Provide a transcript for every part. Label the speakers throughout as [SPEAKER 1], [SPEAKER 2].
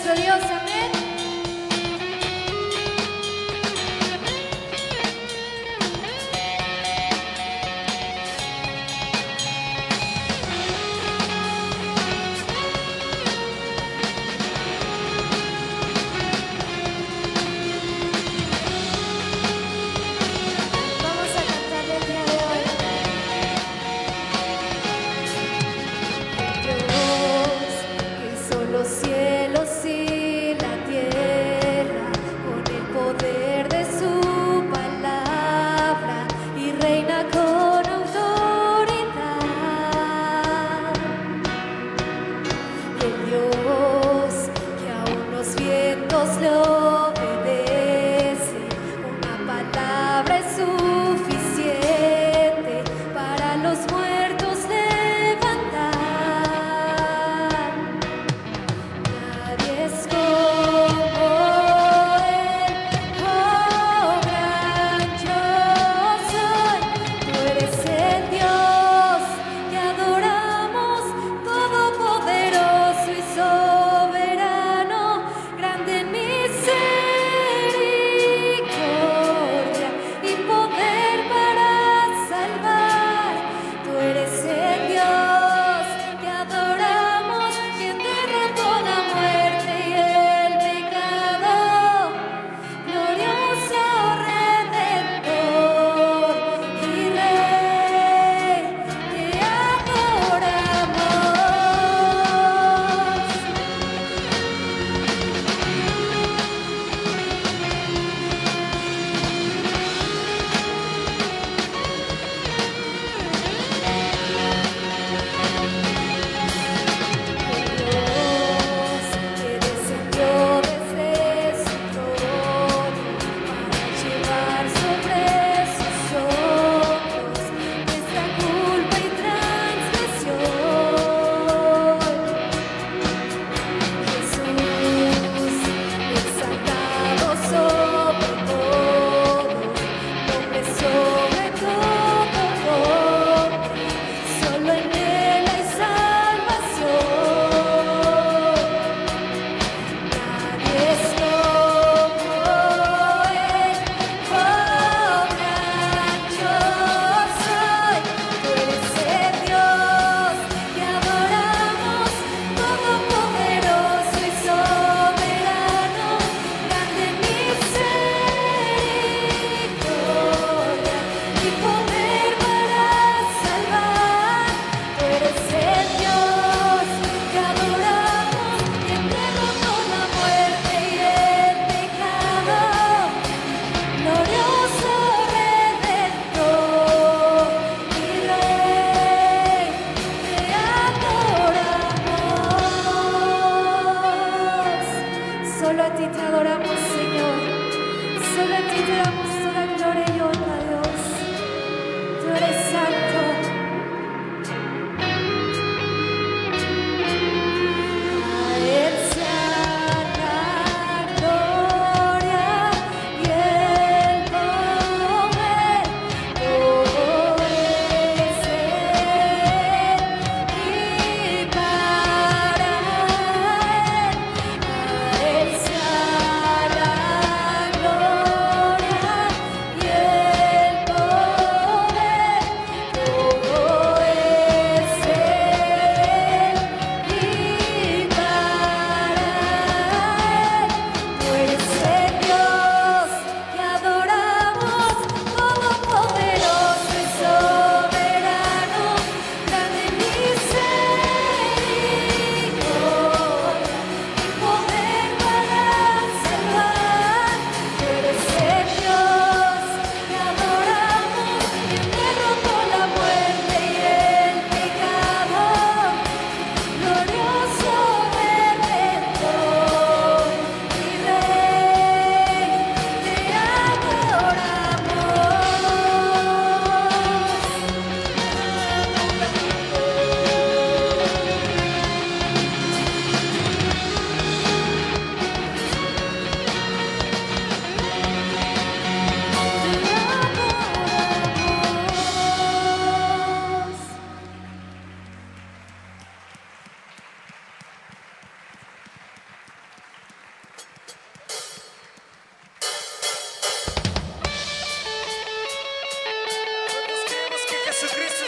[SPEAKER 1] nuestro Dios, amén. Vamos a cantar el día de hoy. Dios hizo los cielos y la tierra.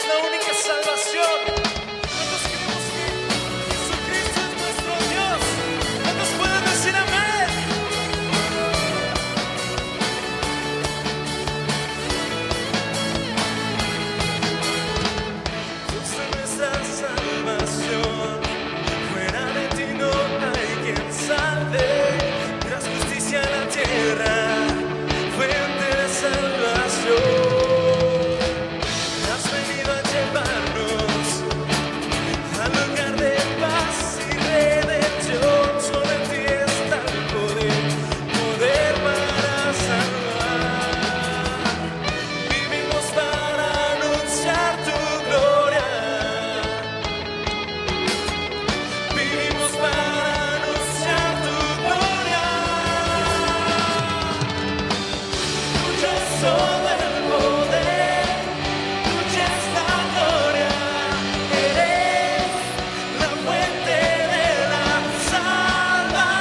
[SPEAKER 2] la única salvación. ¿Cuántos creemos que Jesucristo es nuestro Dios? ¿Cuántos pueden decir amén? Dios es nuestra salvación. Fuera de ti no hay quien salve. Tras justicia en la tierra, fuente de salvación. Has venido a llevarnos al lugar de paz y redención. Solo en ti está el poder, poder para salvar. Vivimos para anunciar tu gloria. Vivimos para anunciar tu gloria. Tuyo es todo el poder, tuya es la gloria. Eres la fuente de la salvación.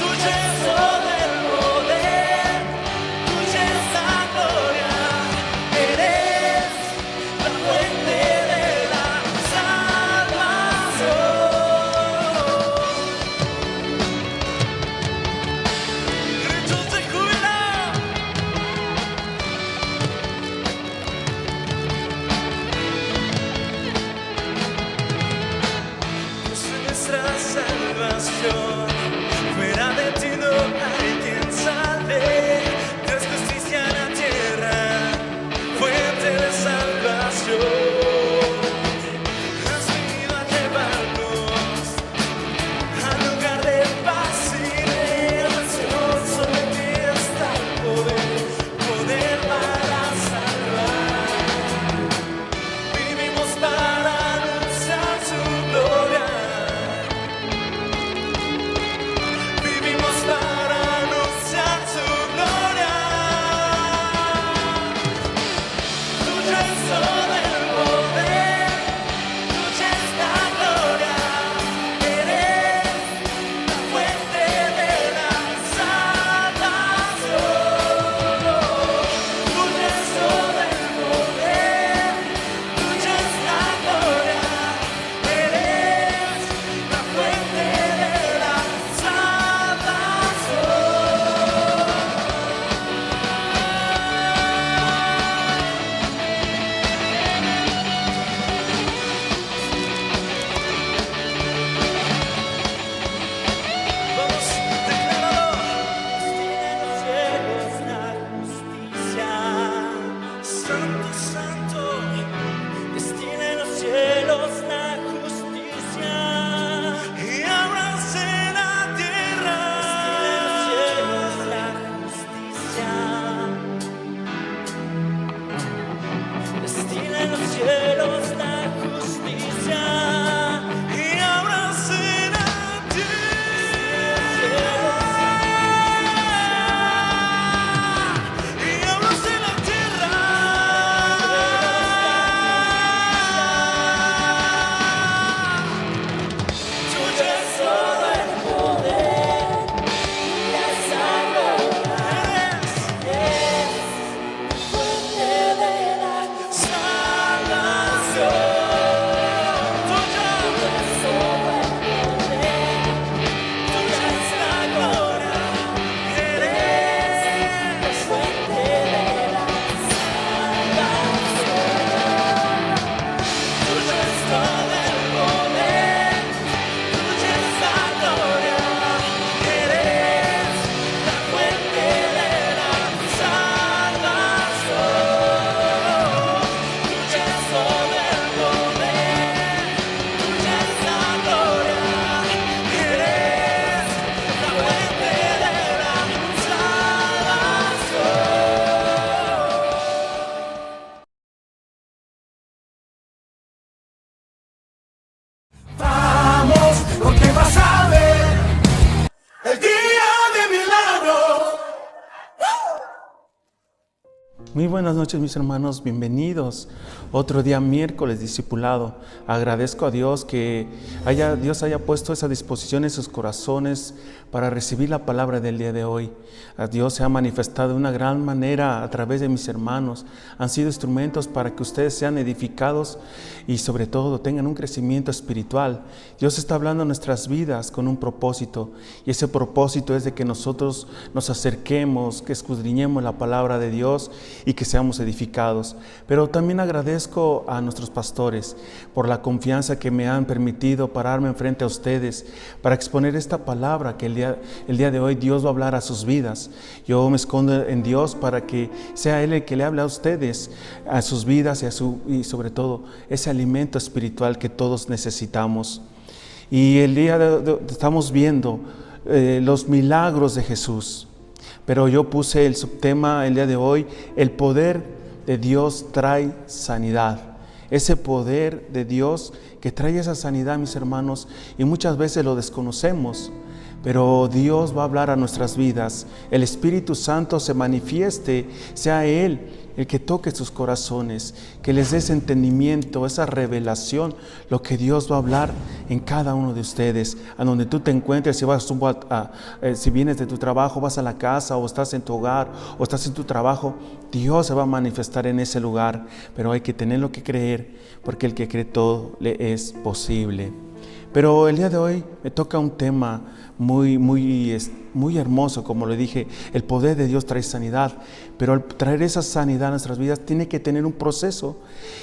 [SPEAKER 2] Tuyo es todo el poder, tuya es la gloria. Eres la fuente de la salvación. Gritos de júbilo. Dios es nuestra salvación. Fuera de ti no hay quien salve. Dios justicia en la tierra, fuente de salvación. Has venido a llevarnos al lugar de paz y redención. Solo en ti está el poder, poder para salvar. Vivimos para anunciar su gloria. Vivimos para anunciar su gloria. Tuyo es todo el poder, tuya es la gloria. Eres la fuente de la salvación. Tuyo es todo el poder, tuya es la gloria. Eres la fuente de la salvación. Vamos, decláralo. Destina en los cielos la justicia. Santo, santo. Y ábranse la tierra. Destina en los cielos la justicia. Y ábranse la tierra. Y ábranse la tierra. Tuyo es todo el poder, tuya es la gloria. Eres fuente de la salvación.
[SPEAKER 3] Muy buenas noches, mis hermanos, bienvenidos. Otro día miércoles discipulado. Agradezco a Dios que Dios haya puesto esa disposición en sus corazones para recibir la palabra del día de hoy. A Dios se ha manifestado de una gran manera a través de mis hermanos. Han sido instrumentos para que ustedes sean edificados y sobre todo tengan un crecimiento espiritual. Dios está hablando en nuestras vidas con un propósito, y ese propósito es de que nosotros nos acerquemos, que escudriñemos la palabra de Dios y que seamos edificados. Pero también agradezco a nuestros pastores por la confianza que me han permitido pararme enfrente a ustedes para exponer esta palabra que el día de hoy Dios va a hablar a sus vidas. Yo me escondo en Dios para que sea Él el que le hable a ustedes, a sus vidas y sobre todo ese alimento espiritual que todos necesitamos. Y el día de hoy estamos viendo los milagros de Jesús. Pero yo puse el subtema el día de hoy: el poder de Dios trae sanidad. Ese poder de Dios que trae esa sanidad, mis hermanos, y muchas veces lo desconocemos. Pero Dios va a hablar a nuestras vidas. El Espíritu Santo se manifieste, sea Él el que toque sus corazones, que les dé ese entendimiento, esa revelación, lo que Dios va a hablar en cada uno de ustedes, a donde tú te encuentres. Si vienes de tu trabajo, vas a la casa, o estás en tu hogar, o estás en tu trabajo, Dios se va a manifestar en ese lugar. Pero hay que tenerlo que creer, porque el que cree todo le es posible. Pero el día de hoy me toca un tema muy hermoso, como le dije. El poder de Dios trae sanidad, pero al traer esa sanidad a nuestras vidas tiene que tener un proceso.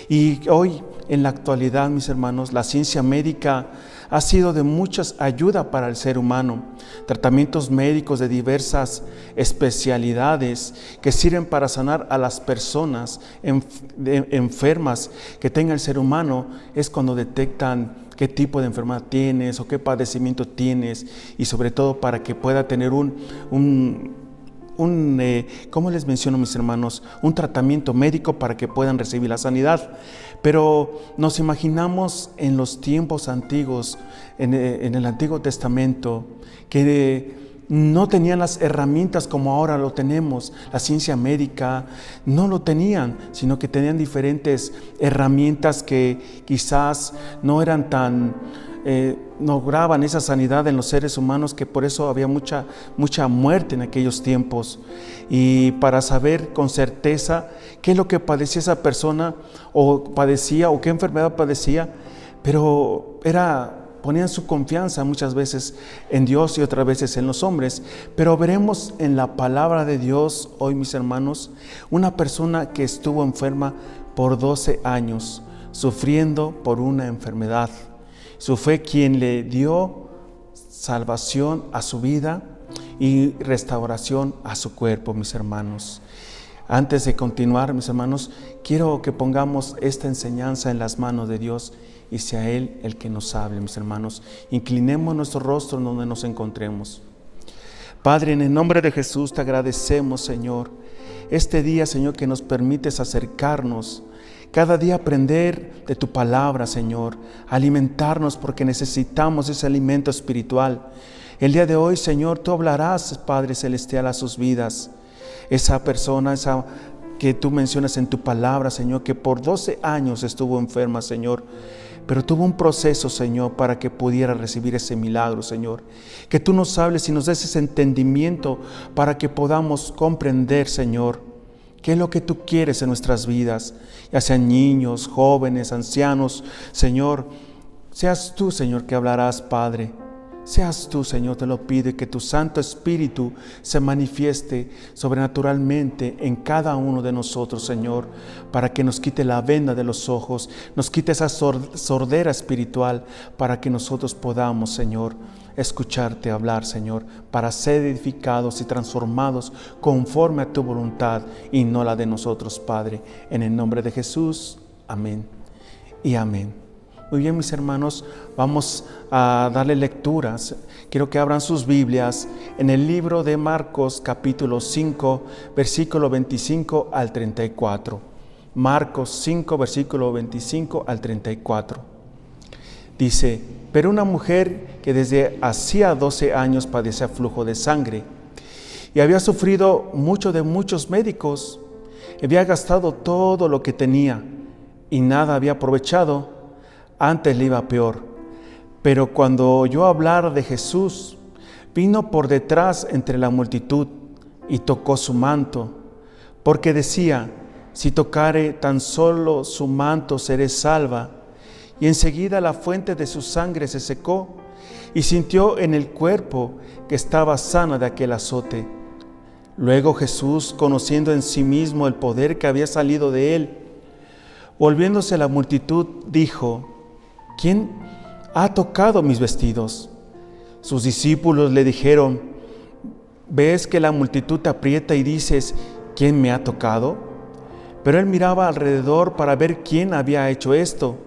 [SPEAKER 3] Y hoy, en la actualidad, mis hermanos, la ciencia médica ha sido de mucha ayuda para el ser humano. Tratamientos médicos de diversas especialidades que sirven para sanar a las personas enfermas que tenga el ser humano. Es cuando detectan qué tipo de enfermedad tienes o qué padecimiento tienes, y sobre todo para que pueda tener ¿cómo les menciono, mis hermanos? Un tratamiento médico para que puedan recibir la sanidad. Pero nos imaginamos en los tiempos antiguos, en el Antiguo Testamento, que no tenían las herramientas como ahora lo tenemos. La ciencia médica no lo tenían, sino que tenían diferentes herramientas que quizás no eran tan lograban esa sanidad en los seres humanos, que por eso había mucha muerte en aquellos tiempos. Y para saber con certeza qué es lo que padecía esa persona, o qué enfermedad padecía, pero ponían su confianza muchas veces en Dios y otras veces en los hombres. Pero veremos en la palabra de Dios hoy, mis hermanos, una persona que estuvo enferma por 12 años, sufriendo por una enfermedad. Fue quien le dio salvación a su vida y restauración a su cuerpo, mis hermanos. Antes de continuar, mis hermanos, quiero que pongamos esta enseñanza en las manos de Dios y sea Él el que nos hable, mis hermanos. Inclinemos nuestro rostro en donde nos encontremos. Padre, en el nombre de Jesús te agradecemos, Señor, este día, Señor, que nos permites acercarnos cada día, aprender de tu palabra, Señor, alimentarnos, porque necesitamos ese alimento espiritual. El día de hoy, Señor, tú hablarás, Padre Celestial, a sus vidas. Esa persona, esa que tú mencionas en tu palabra, Señor, que por 12 años estuvo enferma, Señor, pero tuvo un proceso, Señor, para que pudiera recibir ese milagro, Señor. Que tú nos hables y nos des ese entendimiento para que podamos comprender, Señor, qué es lo que tú quieres en nuestras vidas, ya sean niños, jóvenes, ancianos. Señor, seas tú, Señor, que hablarás, Padre. Seas tú, Señor, te lo pido, y que tu Santo Espíritu se manifieste sobrenaturalmente en cada uno de nosotros, Señor, para que nos quite la venda de los ojos, nos quite esa sordera espiritual, para que nosotros podamos, Señor, escucharte hablar, Señor, para ser edificados y transformados conforme a tu voluntad y no la de nosotros, Padre. En el nombre de Jesús, amén y amén. Muy bien, mis hermanos, vamos a darle lecturas. Quiero que abran sus Biblias en el libro de Marcos, capítulo 5, versículo 25 al 34. Marcos 5, versículo 25 al 34. Dice: pero una mujer que desde hacía 12 años padecía flujo de sangre y había sufrido mucho de muchos médicos, había gastado todo lo que tenía y nada había aprovechado, antes le iba peor. Pero cuando oyó hablar de Jesús, vino por detrás entre la multitud y tocó su manto, porque decía: si tocare tan solo su manto, seré salva. Y enseguida la fuente de su sangre se secó, y sintió en el cuerpo que estaba sana de aquel azote. Luego Jesús, conociendo en sí mismo el poder que había salido de él, volviéndose a la multitud, dijo: ¿quién ha tocado mis vestidos? Sus discípulos le dijeron: ¿ves que la multitud te aprieta y dices: ¿quién me ha tocado? Pero él miraba alrededor para ver quién había hecho esto.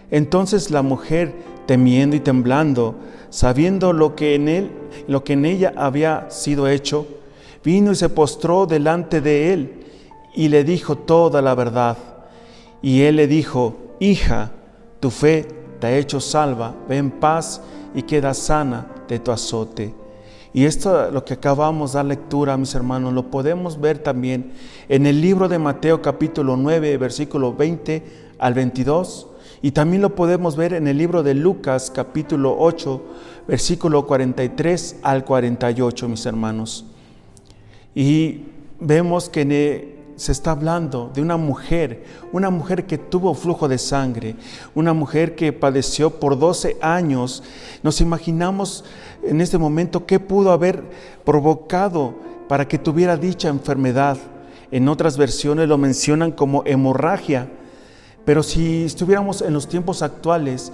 [SPEAKER 3] Entonces la mujer, temiendo y temblando, sabiendo lo que en ella había sido hecho, vino y se postró delante de él y le dijo toda la verdad. Y él le dijo: hija, tu fe te ha hecho salva, ve en paz y queda sana de tu azote. Y esto, lo que acabamos de dar lectura, mis hermanos, lo podemos ver también en el libro de Mateo capítulo 9, versículo 20 al 22, y también lo podemos ver en el libro de Lucas capítulo 8, versículo 43 al 48, mis hermanos. Y vemos que se está hablando de una mujer que tuvo flujo de sangre, una mujer que padeció por 12 años. Nos imaginamos en este momento qué pudo haber provocado para que tuviera dicha enfermedad. En otras versiones lo mencionan como hemorragia. Pero si estuviéramos en los tiempos actuales,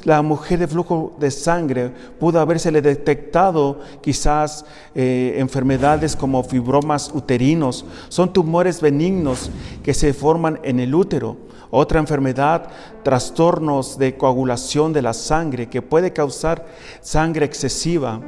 [SPEAKER 3] la mujer de flujo de sangre, pudo habérsele detectado quizás enfermedades como fibromas uterinos. Son tumores benignos que se forman en el útero. Otra enfermedad, trastornos de coagulación de la sangre que puede causar sangre excesiva.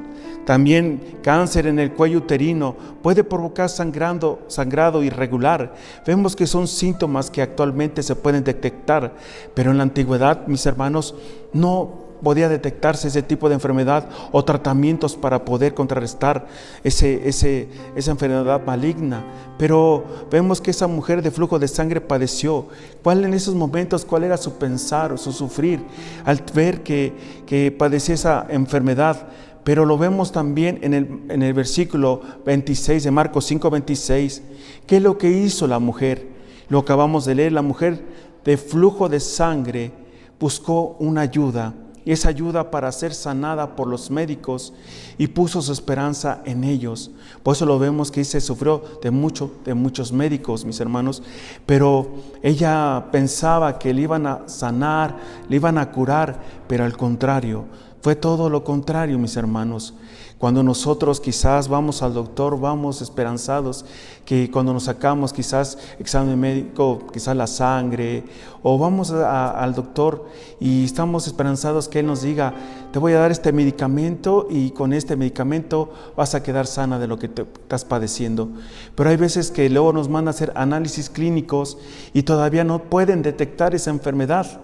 [SPEAKER 3] También cáncer en el cuello uterino puede provocar sangrado irregular. Vemos que son síntomas que actualmente se pueden detectar, pero en la antigüedad, mis hermanos, no podía detectarse ese tipo de enfermedad o tratamientos para poder contrarrestar esa enfermedad maligna. Pero vemos que esa mujer de flujo de sangre padeció. ¿Cuál en esos momentos, cuál era su pensar o su sufrir al ver que padecía esa enfermedad? Pero lo vemos también en el versículo 26 de Marcos 5:26. ¿Qué es lo que hizo la mujer? Lo acabamos de leer. La mujer de flujo de sangre buscó una ayuda, y esa ayuda para ser sanada por los médicos, y puso su esperanza en ellos. Por eso lo vemos que se sufrió de muchos médicos, mis hermanos, pero ella pensaba que le iban a sanar, le iban a curar, pero al contrario, fue todo lo contrario, mis hermanos. Cuando nosotros quizás vamos al doctor, vamos esperanzados que cuando nos sacamos quizás examen médico, quizás la sangre, o vamos al doctor y estamos esperanzados que él nos diga: te voy a dar este medicamento y con este medicamento vas a quedar sana de lo que te estás padeciendo. Pero hay veces que luego nos mandan a hacer análisis clínicos y todavía no pueden detectar esa enfermedad.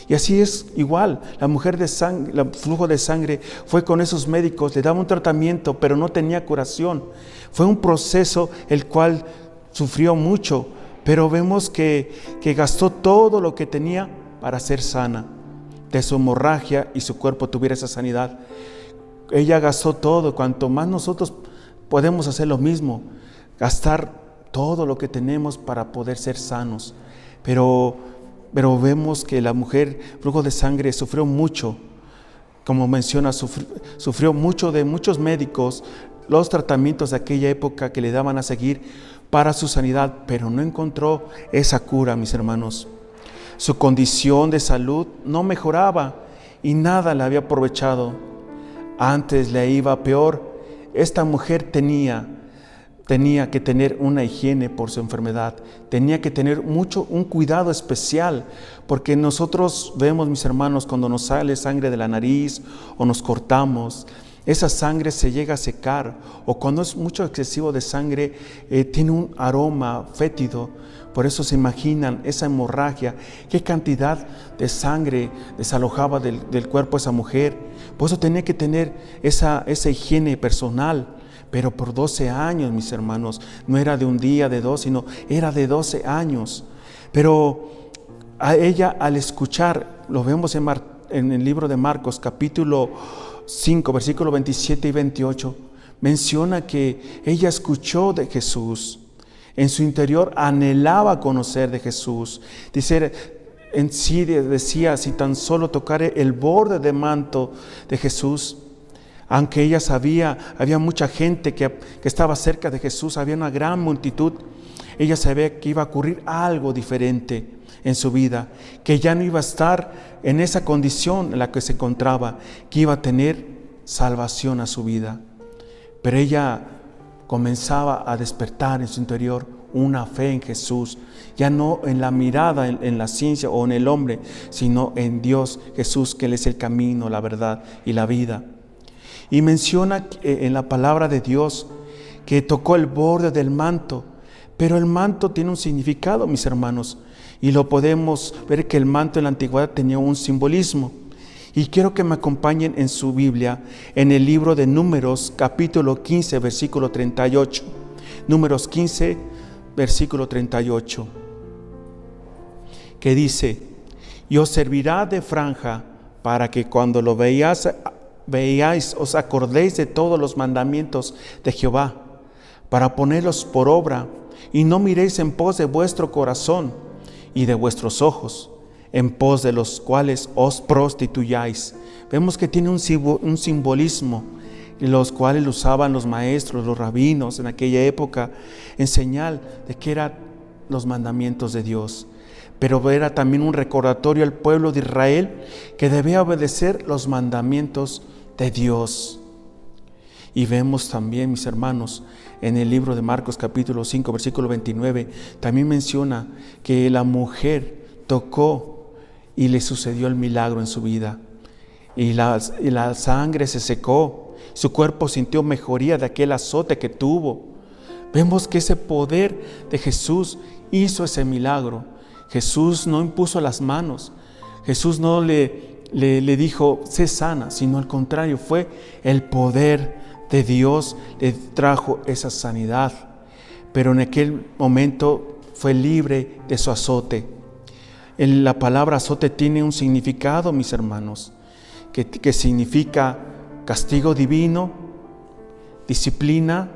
[SPEAKER 3] Y así es igual, la mujer de sangre, el flujo de sangre, fue con esos médicos, le daba un tratamiento, pero no tenía curación. Fue un proceso el cual sufrió mucho, pero vemos que gastó todo lo que tenía para ser sana de su hemorragia y su cuerpo tuviera esa sanidad. Ella gastó todo. Cuanto más nosotros podemos hacer lo mismo, gastar todo lo que tenemos para poder ser sanos. Pero vemos que la mujer flujo de sangre sufrió mucho, como menciona, sufrió mucho de muchos médicos, los tratamientos de aquella época que le daban a seguir para su sanidad, pero no encontró esa cura, mis hermanos. Su condición de salud no mejoraba y nada le había aprovechado. Antes le iba peor. Esta mujer tenía que tener una higiene por su enfermedad, tenía que tener un cuidado especial, porque nosotros vemos, mis hermanos, cuando nos sale sangre de la nariz o nos cortamos, esa sangre se llega a secar, o cuando es mucho excesivo de sangre, tiene un aroma fétido. Por eso se imaginan esa hemorragia, qué cantidad de sangre desalojaba del cuerpo de esa mujer. Por eso tenía que tener esa higiene personal. pero por 12 años, mis hermanos. No era de un día, de dos, sino era de 12 años. Pero a ella, al escuchar, lo vemos en el libro de Marcos, capítulo 5, versículo 27 y 28, menciona que ella escuchó de Jesús. En su interior anhelaba conocer de Jesús. Dice, en sí decía, si tan solo tocare el borde del manto de Jesús. Aunque ella sabía, había mucha gente que estaba cerca de Jesús, había una gran multitud. Ella sabía que iba a ocurrir algo diferente en su vida, que ya no iba a estar en esa condición en la que se encontraba, que iba a tener salvación a su vida. Pero ella comenzaba a despertar en su interior una fe en Jesús, ya no en la mirada, en la ciencia o en el hombre, sino en Dios Jesús, que Él es el camino, la verdad y la vida. Y menciona en la palabra de Dios que tocó el borde del manto, pero el manto tiene un significado, mis hermanos, y lo podemos ver que el manto en la antigüedad tenía un simbolismo. Y quiero que me acompañen en su Biblia, en el libro de Números, capítulo 15, versículo 38. Números 15, versículo 38, que dice: y os servirá de franja para que cuando lo veáis os acordéis de todos los mandamientos de Jehová, para ponerlos por obra, y no miréis en pos de vuestro corazón y de vuestros ojos, en pos de los cuales os prostituyáis. Vemos que tiene un simbolismo, los cuales lo usaban los maestros, los rabinos en aquella época, en señal de que eran los mandamientos de Dios. Pero era también un recordatorio al pueblo de Israel que debía obedecer los mandamientos de Dios. Y vemos también, mis hermanos, en el libro de Marcos capítulo 5, versículo 29, también menciona que la mujer tocó y le sucedió el milagro en su vida. Y la sangre se secó, su cuerpo sintió mejoría de aquel azote que tuvo. Vemos que ese poder de Jesús hizo ese milagro. Jesús no impuso las manos, Jesús no le dijo, sé sana, sino al contrario, fue el poder de Dios le trajo esa sanidad. Pero en aquel momento fue libre de su azote. La palabra azote tiene un significado, mis hermanos, que significa castigo divino, disciplina,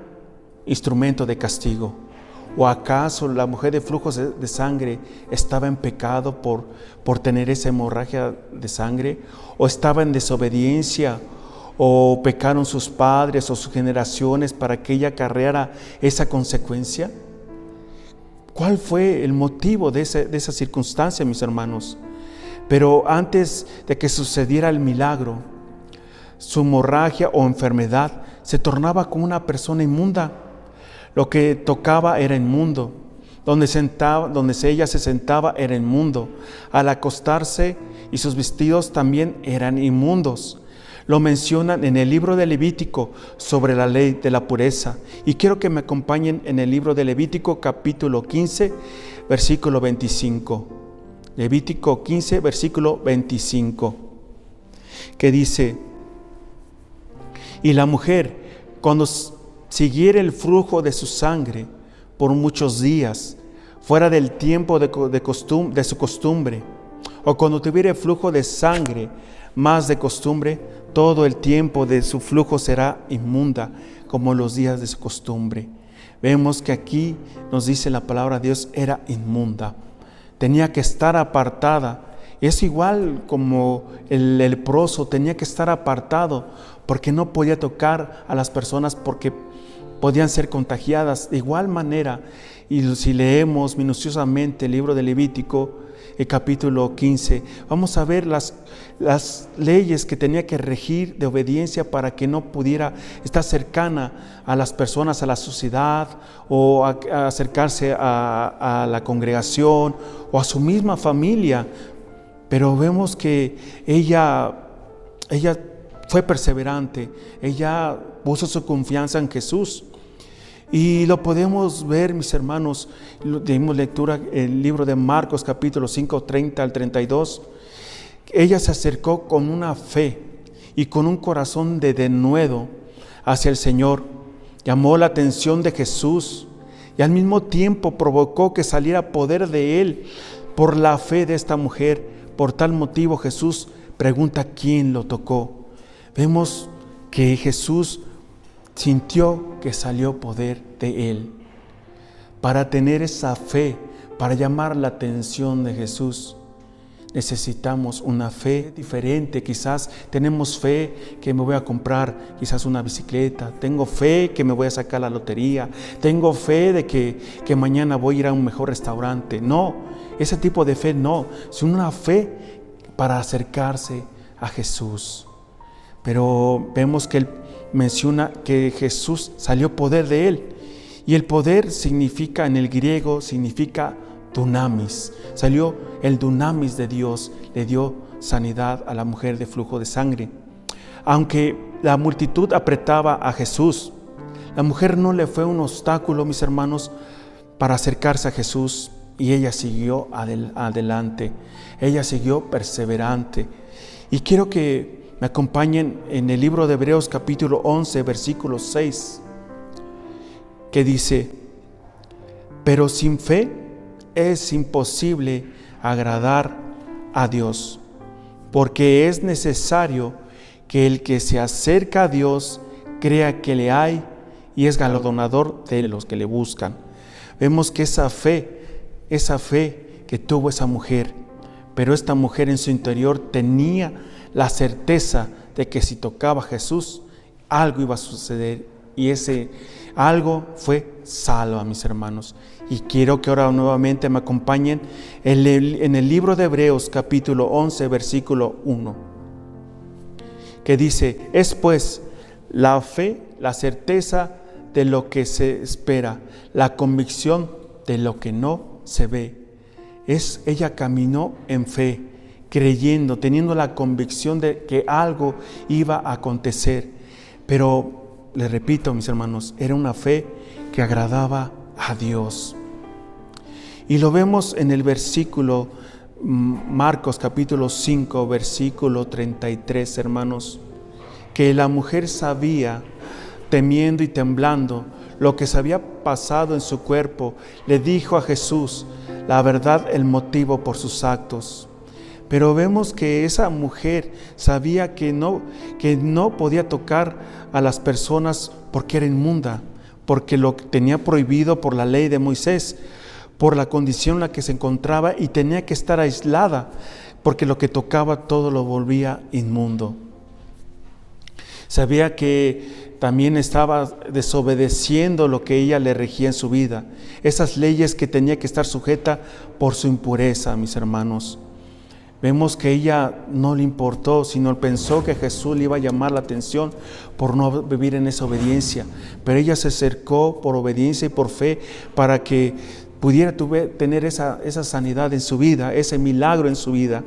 [SPEAKER 3] instrumento de castigo. ¿O acaso la mujer de flujos de sangre estaba en pecado por tener esa hemorragia de sangre? ¿O estaba en desobediencia? ¿O pecaron sus padres o sus generaciones para que ella acarreara esa consecuencia? ¿Cuál fue el motivo de esa circunstancia, mis hermanos? Pero antes de que sucediera el milagro, su hemorragia o enfermedad se tornaba como una persona inmunda. Lo que tocaba era inmundo. Donde ella se sentaba era inmundo. Al acostarse, y sus vestidos también eran inmundos. Lo mencionan en el libro de Levítico sobre la ley de la pureza. Y quiero que me acompañen en el libro de Levítico capítulo 15, versículo 25. Levítico 15, versículo 25, que dice: y la mujer, cuando siguiera el flujo de su sangre por muchos días, fuera del tiempo de su costumbre, o cuando tuviera flujo de sangre más de costumbre, todo el tiempo de su flujo será inmunda, como los días de su costumbre. Vemos que aquí nos dice la palabra de Dios, era inmunda. Tenía que estar apartada. Es igual como el leproso tenía que estar apartado, porque no podía tocar a las personas porque podían ser contagiadas. De igual manera, y si leemos minuciosamente el libro de Levítico, el capítulo 15, vamos a ver las leyes que tenía que regir de obediencia para que no pudiera estar cercana a las personas, a la sociedad, o a acercarse a la congregación o a su misma familia. Pero vemos que ella fue perseverante, ella puso su confianza en Jesús. Y lo podemos ver, mis hermanos, dimos lectura en el libro de Marcos capítulo 5, 30 al 32. Ella se acercó con una fe y con un corazón de denuedo hacia el Señor, llamó la atención de Jesús y al mismo tiempo provocó que saliera poder de él por la fe de esta mujer. Por tal motivo Jesús pregunta quién lo tocó. Vemos que Jesús sintió que salió poder de él. Para tener esa fe, para llamar la atención de Jesús, necesitamos una fe diferente. Quizás tenemos fe que me voy a comprar quizás una bicicleta, tengo fe que me voy a sacar la lotería, tengo fe de que mañana voy a ir a un mejor restaurante. No, ese tipo de fe no, sino una fe para acercarse a Jesús. Pero vemos que él menciona que Jesús salió poder de él, y el poder significa, en el griego, significa dunamis. Salió el dunamis de Dios, le dio sanidad a la mujer de flujo de sangre. Aunque la multitud apretaba a Jesús, la mujer no le fue un obstáculo, mis hermanos, para acercarse a Jesús, y ella siguió adelante, ella siguió perseverante. Y quiero que me acompañen en el libro de Hebreos capítulo 11, versículo 6, que dice: pero sin fe es imposible agradar a Dios, porque es necesario que el que se acerca a Dios crea que le hay y es galardonador de los que le buscan. Vemos que esa fe que tuvo esa mujer, pero esta mujer en su interior tenía la certeza de que si tocaba a Jesús, algo iba a suceder, y ese algo fue salva, mis hermanos. Y quiero que ahora nuevamente me acompañen en el libro de Hebreos capítulo 11, versículo 1, que dice: es pues la fe, la certeza de lo que se espera, la convicción de lo que no se ve. Ella caminó en fe, creyendo, teniendo la convicción de que algo iba a acontecer. Pero les repito, mis hermanos, era una fe que agradaba a Dios. Y lo vemos en el versículo Marcos capítulo 5, versículo 33, hermanos, que la mujer sabía, temiendo y temblando, lo que se había pasado en su cuerpo. Le dijo a Jesús la verdad, el motivo por sus actos. Pero vemos que esa mujer sabía que no podía tocar a las personas porque era inmunda, porque lo tenía prohibido por la ley de Moisés, por la condición en la que se encontraba, y tenía que estar aislada, porque lo que tocaba todo lo volvía inmundo. Sabía que también estaba desobedeciendo lo que ella le regía en su vida, esas leyes que tenía que estar sujeta por su impureza, mis hermanos. Vemos que ella no le importó, sino pensó que Jesús le iba a llamar la atención por no vivir en esa obediencia. Pero ella se acercó por obediencia y por fe para que pudiera tener esa sanidad en su vida, ese milagro en su vida.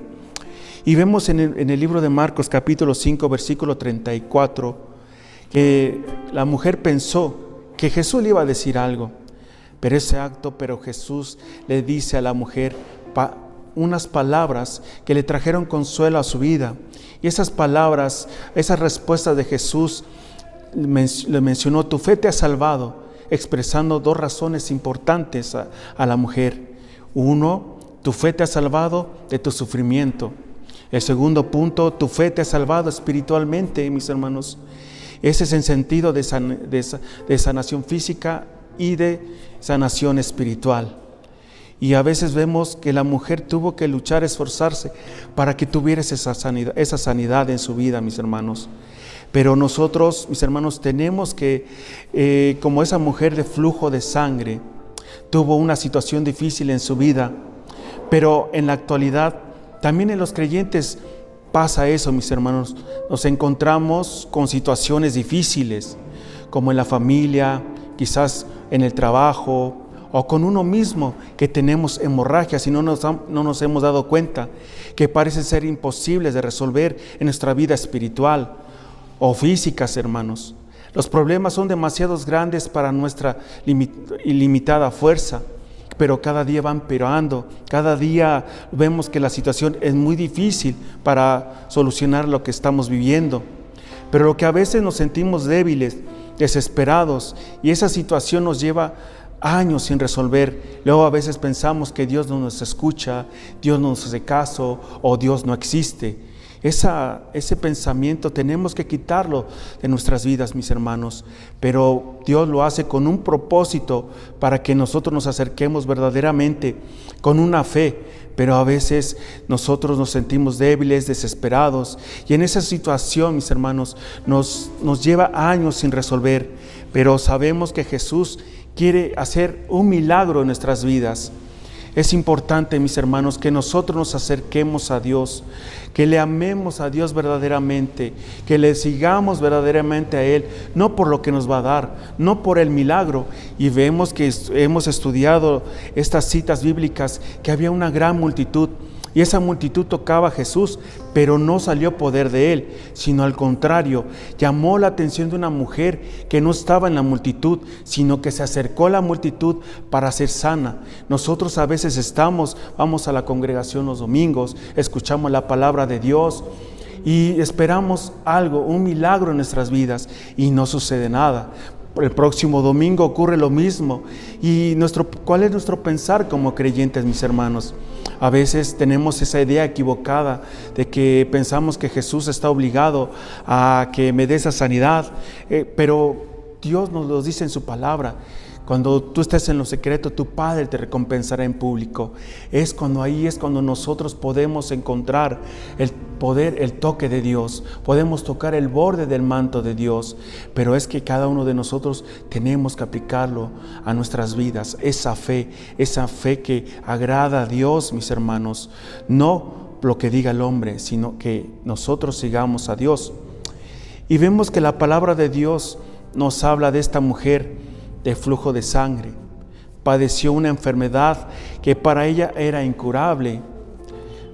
[SPEAKER 3] Y vemos en el libro de Marcos capítulo 5, versículo 34, que la mujer pensó que Jesús le iba a decir algo. Pero Jesús le dice a la mujer unas palabras que le trajeron consuelo a su vida. Y esas palabras, esas respuestas de Jesús, le mencionó: tu fe te ha salvado, expresando dos razones importantes a la mujer. Uno, tu fe te ha salvado de tu sufrimiento. El segundo punto, tu fe te ha salvado espiritualmente, mis hermanos. Ese es el sentido de sanación física y de sanación espiritual. Y a veces vemos que la mujer tuvo que luchar, esforzarse para que tuviera esa sanidad en su vida, mis hermanos. Pero nosotros, mis hermanos, tenemos que, como esa mujer de flujo de sangre, tuvo una situación difícil en su vida, pero en la actualidad también en los creyentes pasa eso, mis hermanos. Nos encontramos con situaciones difíciles, como en la familia, quizás en el trabajo, o con uno mismo, que tenemos hemorragias y no nos hemos dado cuenta, que parecen ser imposibles de resolver en nuestra vida espiritual o físicas, hermanos. Los problemas son demasiado grandes para nuestra ilimitada fuerza, pero cada día van empeorando. Cada día vemos que la situación es muy difícil para solucionar lo que estamos viviendo. Pero lo que a veces nos sentimos débiles, desesperados, y esa situación nos lleva años sin resolver. Luego a veces pensamos que Dios no nos escucha, Dios no nos hace caso o Dios no existe. Ese pensamiento tenemos que quitarlo de nuestras vidas, mis hermanos, pero Dios lo hace con un propósito para que nosotros nos acerquemos verdaderamente con una fe, pero a veces nosotros nos sentimos débiles, desesperados, y en esa situación, mis hermanos, nos lleva años sin resolver, pero sabemos que Jesús quiere hacer un milagro en nuestras vidas. Es importante, mis hermanos, que nosotros nos acerquemos a Dios, que le amemos a Dios verdaderamente, que le sigamos verdaderamente a Él, no por lo que nos va a dar, no por el milagro. Y vemos que hemos estudiado estas citas bíblicas, que había una gran multitud, y esa multitud tocaba a Jesús, pero no salió poder de Él, sino al contrario, llamó la atención de una mujer que no estaba en la multitud, sino que se acercó a la multitud para ser sana. Nosotros a veces vamos a la congregación los domingos, escuchamos la palabra de Dios y esperamos algo, un milagro en nuestras vidas, y no sucede nada. El próximo domingo ocurre lo mismo. ¿Y cuál es nuestro pensar como creyentes, mis hermanos? A veces tenemos esa idea equivocada de que pensamos que Jesús está obligado a que me dé esa sanidad, pero Dios nos lo dice en su palabra. Cuando tú estés en lo secreto, tu Padre te recompensará en público. Ahí es cuando nosotros podemos encontrar el poder, el toque de Dios. Podemos tocar el borde del manto de Dios. Pero es que cada uno de nosotros tenemos que aplicarlo a nuestras vidas. Esa fe que agrada a Dios, mis hermanos. No lo que diga el hombre, sino que nosotros sigamos a Dios. Y vemos que la palabra de Dios nos habla de esta mujer de flujo de sangre. Padeció una enfermedad que para ella era incurable,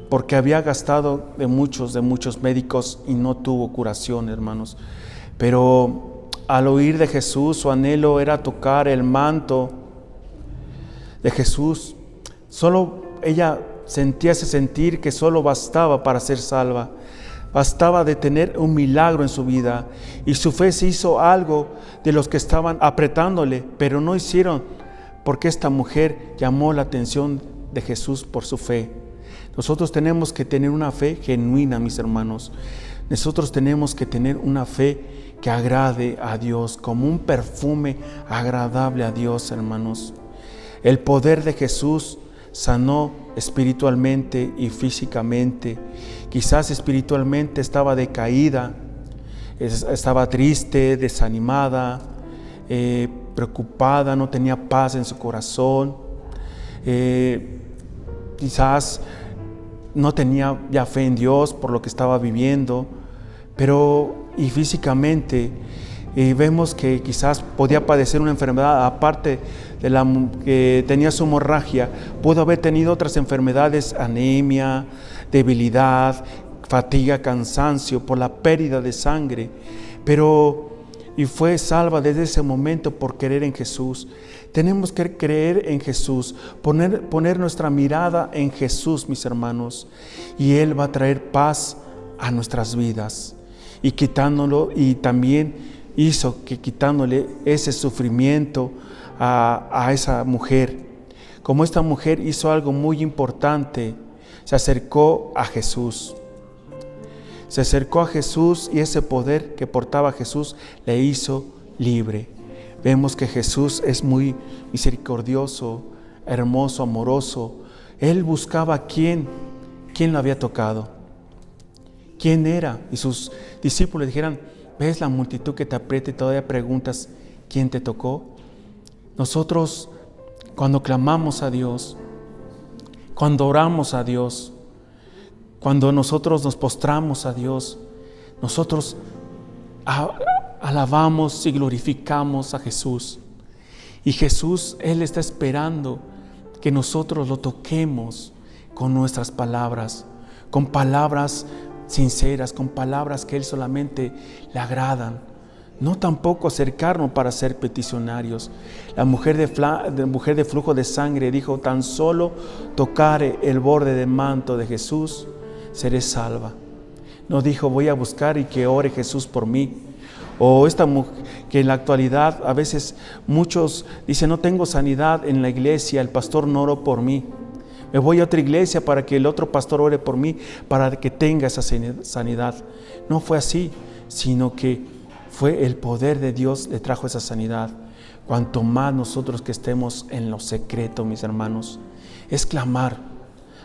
[SPEAKER 3] porque había gastado de muchos médicos y no tuvo curación, hermanos. Pero al oír de Jesús, su anhelo era tocar el manto de Jesús. Solo ella sentía sentir que solo bastaba para ser salva. Bastaba de tener un milagro en su vida, y su fe se hizo algo de los que estaban apretándole, pero no hicieron, porque esta mujer llamó la atención de Jesús por su fe. Nosotros tenemos que tener una fe genuina, mis hermanos. Nosotros tenemos que tener una fe que agrade a Dios, como un perfume agradable a Dios, hermanos. El poder de Jesús sanó espiritualmente y físicamente. Quizás espiritualmente estaba decaída, estaba triste, desanimada, preocupada, no tenía paz en su corazón. Quizás no tenía ya fe en Dios por lo que estaba viviendo, y físicamente vemos que quizás podía padecer una enfermedad, aparte de la que tenía su hemorragia, pudo haber tenido otras enfermedades, anemia, debilidad, fatiga, cansancio por la pérdida de sangre, y fue salva desde ese momento por creer en Jesús. Tenemos que creer en Jesús, poner nuestra mirada en Jesús, mis hermanos, y Él va a traer paz a nuestras vidas, y también hizo que quitándole ese sufrimiento a esa mujer. Como esta mujer hizo algo muy importante, se acercó a Jesús. Se acercó a Jesús, y ese poder que portaba Jesús le hizo libre. Vemos que Jesús es muy misericordioso, hermoso, amoroso. Él buscaba quién lo había tocado, quién era. Y sus discípulos dijeran: ¿ves la multitud que te aprieta y todavía preguntas quién te tocó? Nosotros, cuando clamamos a Dios, cuando oramos a Dios, cuando nosotros nos postramos a Dios, nosotros alabamos y glorificamos a Jesús. Y Jesús, Él está esperando que nosotros lo toquemos con nuestras palabras, con palabras sinceras, con palabras que Él solamente le agradan. No tampoco acercarnos para ser peticionarios. La mujer de flujo de sangre dijo: tan solo tocare el borde del manto de Jesús, seré salva. No dijo: voy a buscar y que ore Jesús por mí, O esta mujer que en la actualidad a veces muchos dicen, no tengo sanidad en la iglesia, el pastor no oró por mí. Me voy a otra iglesia para que el otro pastor ore por mí, para que tenga esa sanidad. No fue así, sino que fue el poder de Dios le trajo esa sanidad. Cuanto más nosotros que estemos en lo secreto, mis hermanos, es clamar,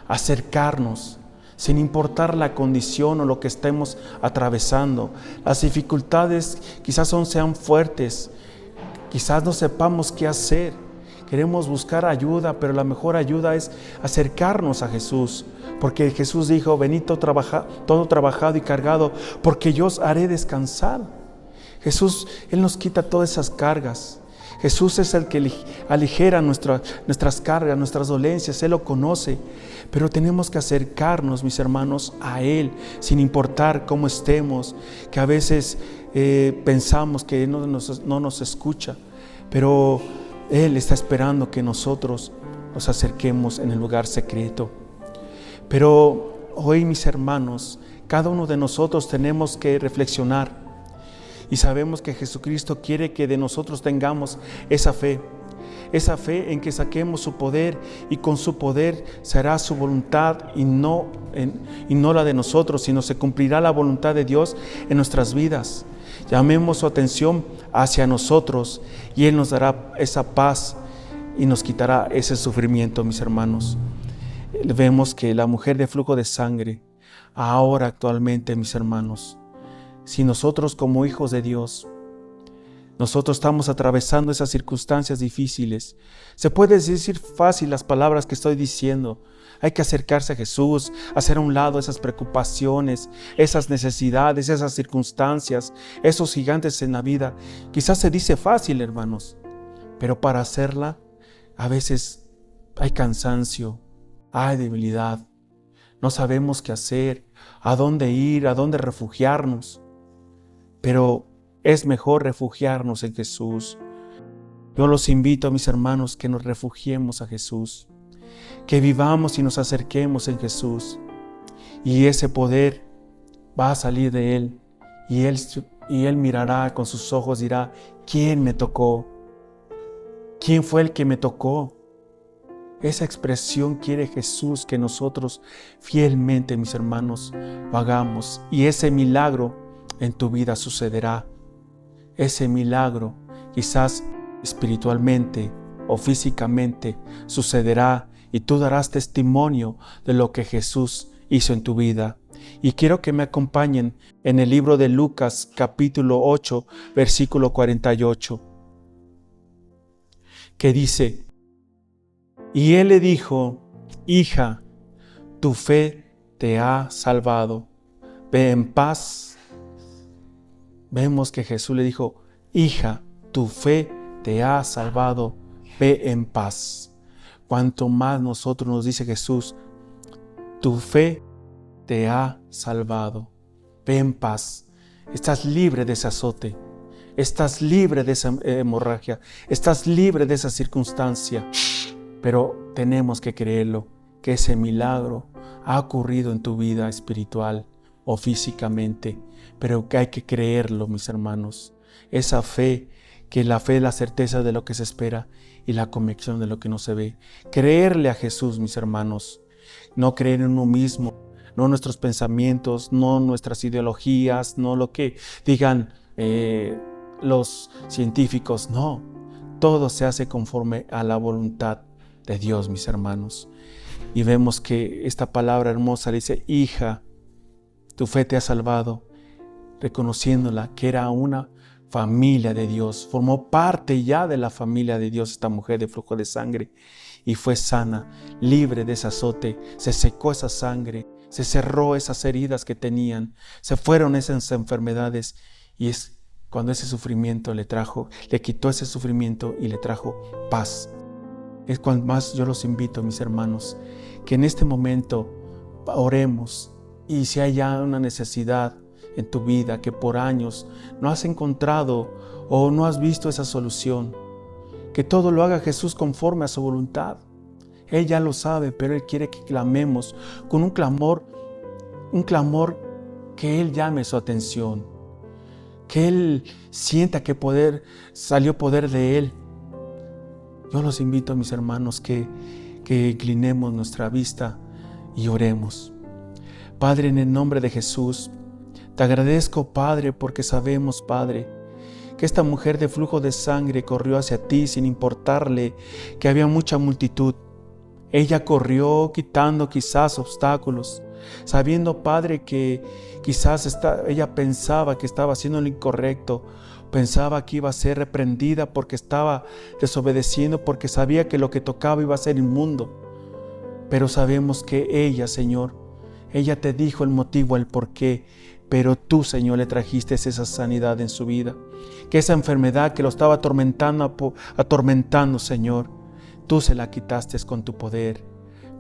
[SPEAKER 3] acercarnos, sin importar la condición o lo que estemos atravesando. Las dificultades quizás sean fuertes, quizás no sepamos qué hacer. Queremos buscar ayuda, pero la mejor ayuda es acercarnos a Jesús. Porque Jesús dijo, venid todo trabajado y cargado, porque yo os haré descansar. Jesús, Él nos quita todas esas cargas. Jesús es el que aligera nuestras cargas, nuestras dolencias. Él lo conoce. Pero tenemos que acercarnos, mis hermanos, a Él, sin importar cómo estemos, que a veces pensamos que no nos escucha. Pero Él está esperando que nosotros nos acerquemos en el lugar secreto. Pero hoy, mis hermanos, cada uno de nosotros tenemos que reflexionar. Y sabemos que Jesucristo quiere que de nosotros tengamos esa fe en que saquemos su poder, y con su poder será su voluntad y no la de nosotros, sino se cumplirá la voluntad de Dios en nuestras vidas. Llamemos su atención hacia nosotros y Él nos dará esa paz y nos quitará ese sufrimiento, mis hermanos. Vemos que la mujer de flujo de sangre, ahora actualmente, mis hermanos, si nosotros como hijos de Dios, nosotros estamos atravesando esas circunstancias difíciles, se puede decir fácil las palabras que estoy diciendo. Hay que acercarse a Jesús, hacer a un lado esas preocupaciones, esas necesidades, esas circunstancias, esos gigantes en la vida. Quizás se dice fácil, hermanos, pero para hacerla a veces hay cansancio, hay debilidad. No sabemos qué hacer, a dónde ir, a dónde refugiarnos. Pero es mejor refugiarnos en Jesús. Yo los invito, mis hermanos, que nos refugiemos a Jesús, que vivamos y nos acerquemos en Jesús, y ese poder va a salir de Él, y Él mirará con sus ojos, dirá, ¿quién me tocó? ¿Quién fue el que me tocó? Esa expresión quiere Jesús que nosotros fielmente, mis hermanos, lo hagamos, y ese milagro en tu vida sucederá. Ese milagro, quizás espiritualmente o físicamente, sucederá, y tú darás testimonio de lo que Jesús hizo en tu vida. Y quiero que me acompañen en el libro de Lucas, capítulo 8, versículo 48, que dice, y Él le dijo, hija, tu fe te ha salvado, ve en paz. Vemos que Jesús le dijo, hija, tu fe te ha salvado, ve en paz. Cuanto más nosotros nos dice Jesús, tu fe te ha salvado, ve en paz. Estás libre de ese azote, estás libre de esa hemorragia, estás libre de esa circunstancia. Pero tenemos que creerlo, que ese milagro ha ocurrido en tu vida espiritual o físicamente, pero que hay que creerlo, mis hermanos. Esa fe, que la fe es la certeza de lo que se espera y la convicción de lo que no se ve. Creerle a Jesús, mis hermanos. No creer en uno mismo, no nuestros pensamientos, no nuestras ideologías, no lo que digan los científicos, no. Todo se hace conforme a la voluntad de Dios, mis hermanos. Y vemos que esta palabra hermosa dice, hija, tu fe te ha salvado, reconociéndola que era una familia de Dios, formó parte ya de la familia de Dios esta mujer de flujo de sangre, y fue sana, libre de ese azote, se secó esa sangre, se cerró esas heridas que tenían, se fueron esas enfermedades, y es cuando ese sufrimiento le quitó ese sufrimiento y le trajo paz. Es cuando más yo los invito, mis hermanos, que en este momento oremos, y si hay ya una necesidad en tu vida que por años no has encontrado o no has visto esa solución, que todo lo haga Jesús conforme a su voluntad. Él ya lo sabe, pero Él quiere que clamemos con un clamor que Él llame su atención, que Él sienta que salió poder de Él. Yo los invito, mis hermanos, que inclinemos nuestra vista y oremos. Padre, en el nombre de Jesús, te agradezco, Padre, porque sabemos, Padre, que esta mujer de flujo de sangre corrió hacia ti sin importarle que había mucha multitud. Ella corrió quitando quizás obstáculos, sabiendo, Padre, que quizás ella pensaba que estaba haciendo lo incorrecto, pensaba que iba a ser reprendida porque estaba desobedeciendo, porque sabía que lo que tocaba iba a ser inmundo. Pero sabemos que ella, Señor, ella te dijo el motivo, el porqué, pero tú, Señor, le trajiste esa sanidad en su vida. Que esa enfermedad que lo estaba atormentando, Señor, tú se la quitaste con tu poder.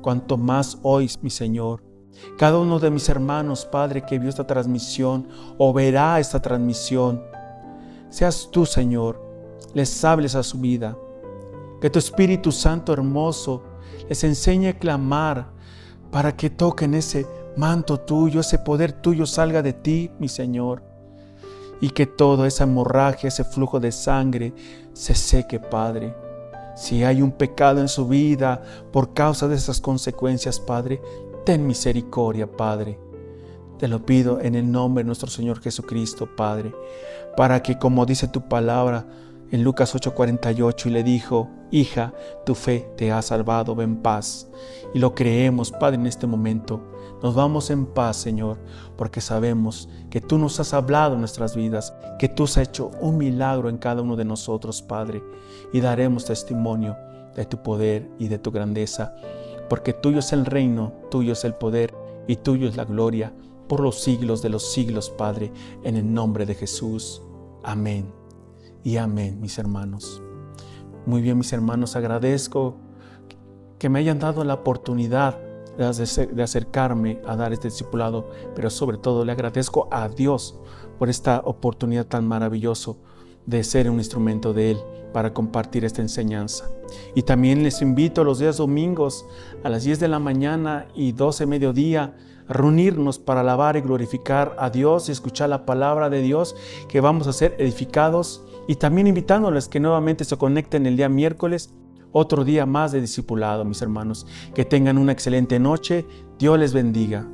[SPEAKER 3] Cuanto más hoy, mi Señor, cada uno de mis hermanos, Padre, que vio esta transmisión o verá esta transmisión, seas tú, Señor, les hables a su vida. Que tu Espíritu Santo hermoso les enseñe a clamar para que toquen ese manto tuyo, ese poder tuyo salga de ti, mi Señor. Y que toda esa hemorragia, ese flujo de sangre se seque, Padre. Si hay un pecado en su vida por causa de esas consecuencias, Padre, ten misericordia, Padre. Te lo pido en el nombre de nuestro Señor Jesucristo, Padre, para que, como dice tu palabra en Lucas 8:48, y le dijo: hija, tu fe te ha salvado, ve en paz. Y lo creemos, Padre, en este momento. Nos vamos en paz, Señor, porque sabemos que tú nos has hablado en nuestras vidas, que tú has hecho un milagro en cada uno de nosotros, Padre, y daremos testimonio de tu poder y de tu grandeza, porque tuyo es el reino, tuyo es el poder y tuyo es la gloria por los siglos de los siglos, Padre, en el nombre de Jesús. Amén y amén, mis hermanos. Muy bien, mis hermanos, agradezco que me hayan dado la oportunidad de acercarme a dar este discipulado, pero sobre todo le agradezco a Dios por esta oportunidad tan maravillosa de ser un instrumento de Él para compartir esta enseñanza. Y también les invito los días domingos a las 10 de la mañana y 12 mediodía a reunirnos para alabar y glorificar a Dios y escuchar la palabra de Dios, que vamos a ser edificados, y también invitándoles que nuevamente se conecten el día miércoles, otro día más de discipulado, mis hermanos. Que tengan una excelente noche. Dios les bendiga.